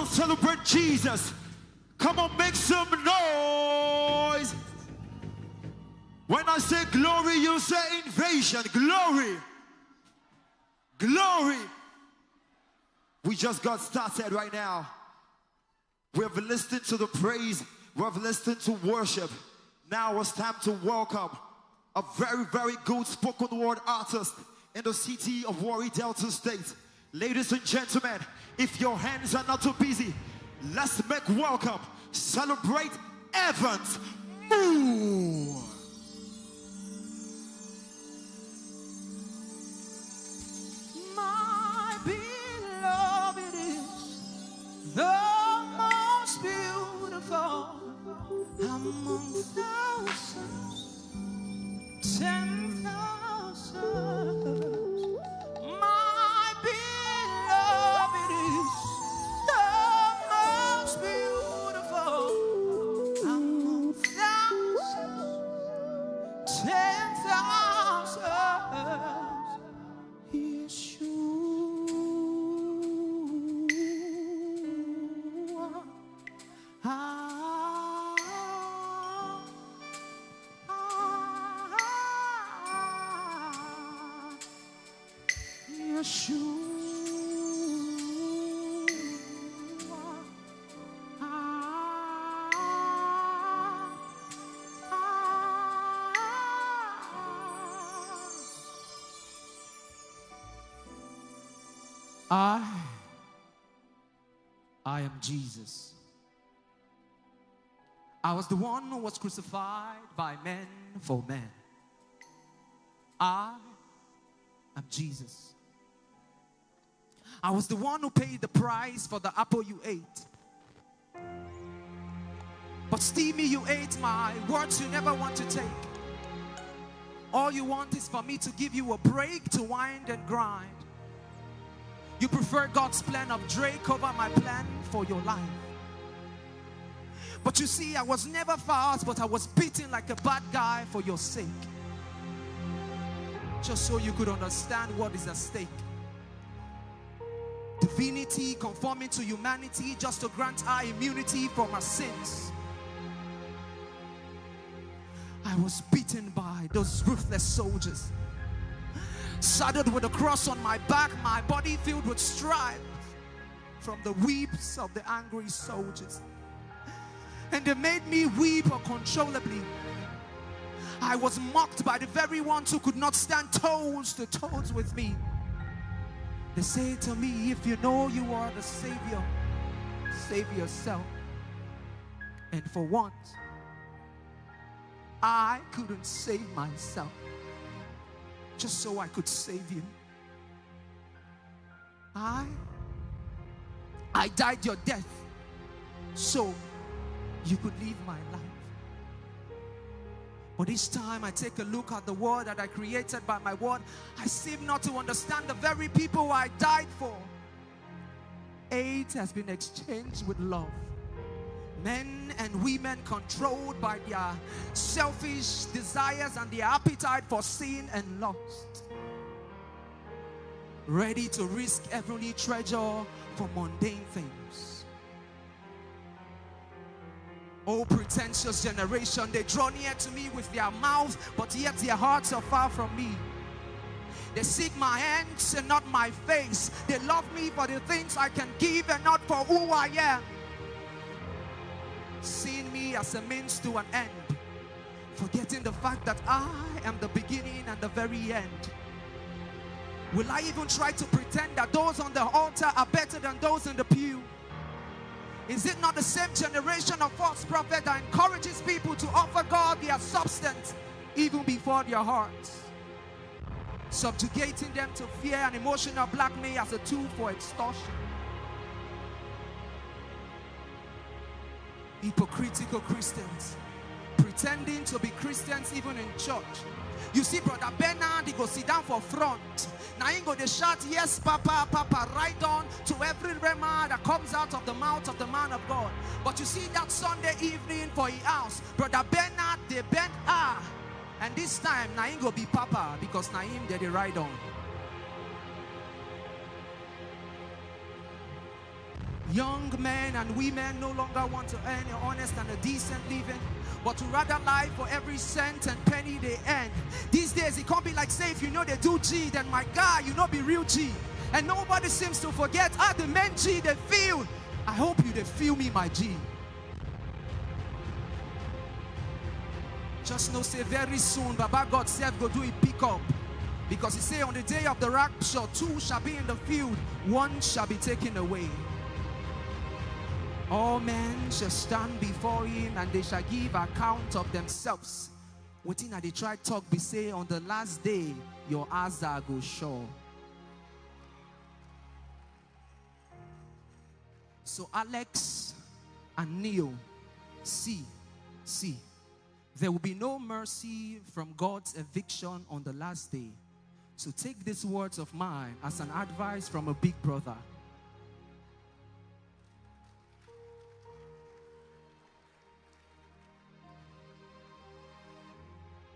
on, celebrate Jesus. Come on, make some noise. When I say glory, you say invasion. Glory. Glory. We just got started right now. We have listened to the praise. We have listened to worship. Now it's time to welcome a very, very good spoken word artist in the city of Warri, Delta State. Ladies and gentlemen, if your hands are not too busy, let's make welcome. Celebrate Evans Moore. My beloved is the most beautiful among thousands, 10,000s. My beloved is the most beautiful among thousands, 10,000s. I am Jesus. I was the one who was crucified by men for men. I am Jesus. I was the one who paid the price for the apple you ate. But still me, you ate my words you never want to take. All you want is for me to give you a break to wind and grind. You prefer God's plan of Drake over my plan for your life. But you see, I was never fast, but I was beaten like a bad guy for your sake. Just so you could understand what is at stake. Divinity conforming to humanity just to grant our immunity from our sins. I was beaten by those ruthless soldiers. Saddled with a cross on my back, my body filled with stripes from the weeps of the angry soldiers. And they made me weep uncontrollably. I was mocked by the very ones who could not stand toes to toes with me. They say to me, if you know you are the Savior, save yourself. And for once, I couldn't save myself. Just so I could save you. I died your death so you could live my life. But each time I take a look at the world that I created by my word, I seem not to understand the very people I died for. Hate has been exchanged with love. Men and women controlled by their selfish desires and their appetite for sin and lust. Ready to risk heavenly treasure for mundane things. Oh, pretentious generation, they draw near to me with their mouth, but yet their hearts are far from me. They seek my hands and not my face. They love me for the things I can give and not for who I am. Seeing me as a means to an end, forgetting the fact that I am the beginning and the very end. Will I even try to pretend that those on the altar are better than those in the pew? Is it not the same generation of false prophet that encourages people to offer God their substance even before their hearts, subjugating them to fear and emotional blackmail as a tool for extortion? Hypocritical Christians, pretending to be Christians even in church. You see, Brother Bernard, he go sit down for front. Now he go they shout, yes, Papa, Papa, right on to every rhema that comes out of the mouth of the man of God. But you see that Sunday evening for his house, Brother Bernard, they bent and this time, now he go be Papa, because now him they ride on. Young men and women no longer want to earn an honest and a decent living, but to rather lie for every cent and penny they earn. These days, it can't be like, say, if you know they do G, then my guy, you know be real G. And nobody seems to forget how the men G they feel. I hope you they feel me, my G. Just know, say very soon, Baba God self go do it pick up. Because he say on the day of the rapture, 2 shall be in the field, 1 shall be taken away. All men shall stand before him, and they shall give account of themselves. Within they try talk be say, on the last day, your eyes are go show. So Alex and Neil, see, there will be no mercy from God's eviction on the last day. So take these words of mine as an advice from a big brother.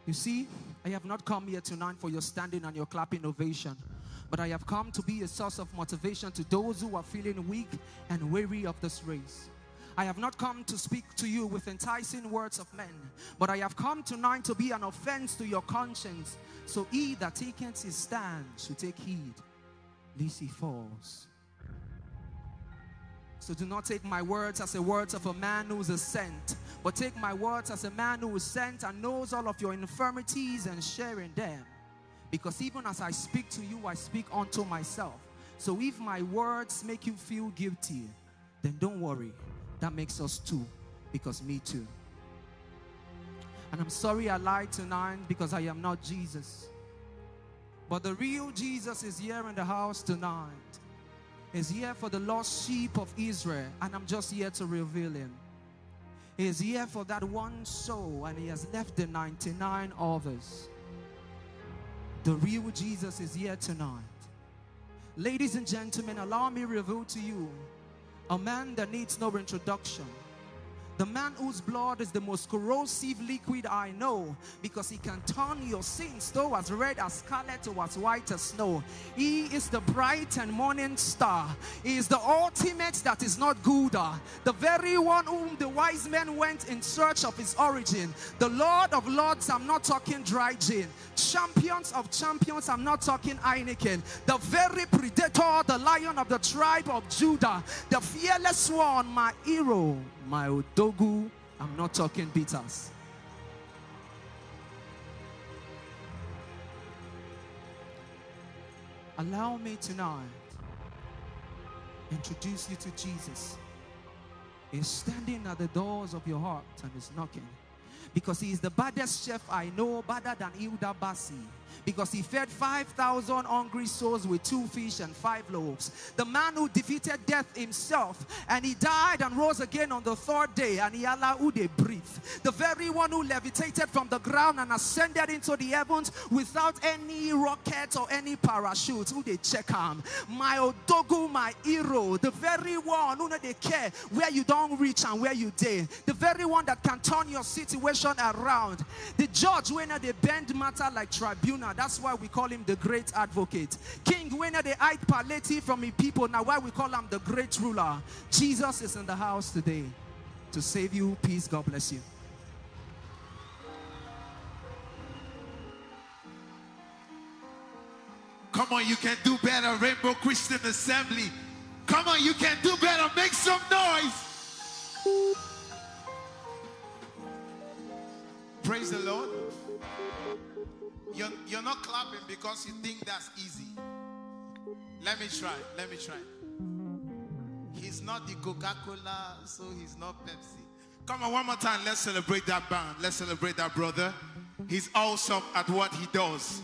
You see, I have not come here tonight for your standing and your clapping ovation, but I have come to be a source of motivation to those who are feeling weak and weary of this race. I have not come to speak to you with enticing words of men, but I have come tonight to be an offense to your conscience. So he that taketh his stand should take heed, lest he falls. So do not take my words as the words of a man who is sent, but take my words as a man who is sent and knows all of your infirmities and sharing them. Because even as I speak to you, I speak unto myself. So if my words make you feel guilty, then don't worry. That makes us two, because me too. And I'm sorry I lied tonight because I am not Jesus. But the real Jesus is here in the house tonight. He's here for the lost sheep of Israel, and I'm just here to reveal him. He is here for that one soul, and he has left the 99 others. The real Jesus is here tonight. Ladies and gentlemen, allow me to reveal to you a man that needs no introduction. The man whose blood is the most corrosive liquid I know, because he can turn your sins though as red as scarlet or as white as snow. He is the bright and morning star. He is the ultimate that is not Gouda, the very one whom the wise men went in search of his origin. The Lord of Lords, I'm not talking dry gin. Champions of champions, I'm not talking Heineken. The very predator, the lion of the tribe of Judah, the fearless one, my hero, my Odogu. I'm not talking bitters. Allow me tonight introduce you to Jesus. He's standing at the doors of your heart and is knocking. Because he is the baddest chef I know, badder than Hilda Bassi. Because he fed 5,000 hungry souls with 2 fish and 5 loaves. The man who defeated death himself, and he died and rose again on the 3rd day, and he allowed who they breathe. The very one who levitated from the ground and ascended into the heavens without any rocket or any parachute. Who they check him? My Odogu, my hero. The very one who they care where you don't reach and where you dare. The very one that can turn your situation around. The judge when they bend matter like tribunal. That's why we call him the great advocate. King when they hide palliative from his people. Now why we call him the great ruler. Jesus is in the house today to save you. Peace. God bless you. Come on, you can do better, Rainbow Christian Assembly. Come on, you can do better. Make some noise. Praise the Lord. You're not clapping because you think that's easy. Let me try. He's not the Coca-Cola, so he's not Pepsi. Come on, one more time. Let's celebrate that band. Let's celebrate that brother. He's awesome at what he does.